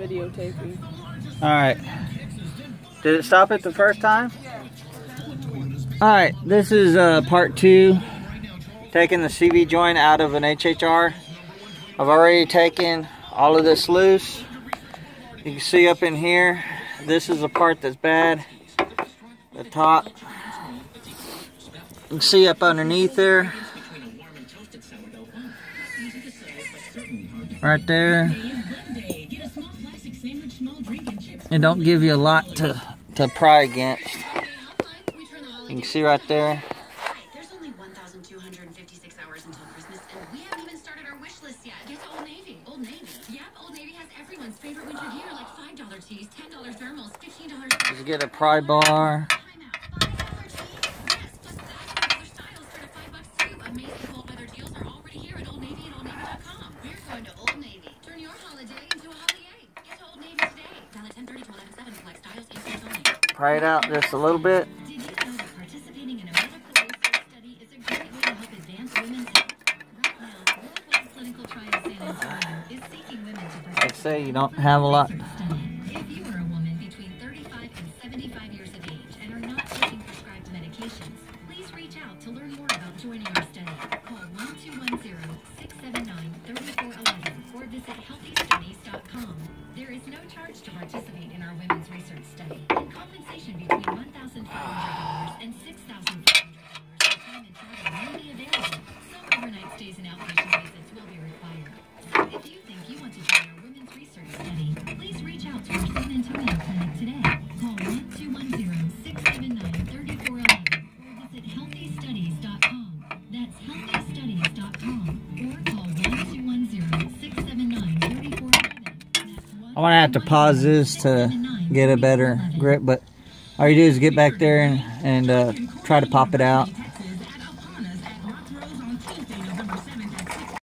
videotaping. Alright. Did it stop it the first time? Alright, this is part 2. Taking the CV joint out of an HHR. I've already taken all of this loose. You can see up in here, this is the part that's bad. The top. You can see up underneath there. Right there. It don't give you a lot to pry against. You can see right there. There's only 1,256 hours until Christmas, and we haven't even started our wish list yet. Get to Old Navy. Old Navy. Yep, Old Navy has everyone's favorite winter gear, like $5 tees, $10 thermals, $15. You get a pry bar. Amazing cold weather deals are already here at Old Navy and OldNavy.com. We're going to Old Navy. Turn your holiday into a holiday. Get to Old Navy today. Valid 10/30 to 11/7. Select styles, in-stores only. Pry it out just a little bit. Did you know that participating in a medical research study is a great way to help advance women's health? Right now, Worldwide Clinical Trial San Antonio is seeking women to participate. Like I say, you don't have a lot. If you are a woman between 35 and 75 years of age and are not taking prescribed medications, please reach out to learn more about joining our study. Call 1-210-679-3411 or visit healthystudies.com. There is no charge to participate in our women's research study, and compensation between $1,500 and $6,500 for time and travel may be available. Some overnight stays and outpatient visits will be required. So if you think you want to join our women's research study, please reach out to our San Antonio clinic today. Call 1-210-679-3411 or visit healthystudies.com. That's healthystudies.com or call 1-210-679-3411. I'm gonna have to pause this to get a better grip, but all you do is get back there and try to pop it out.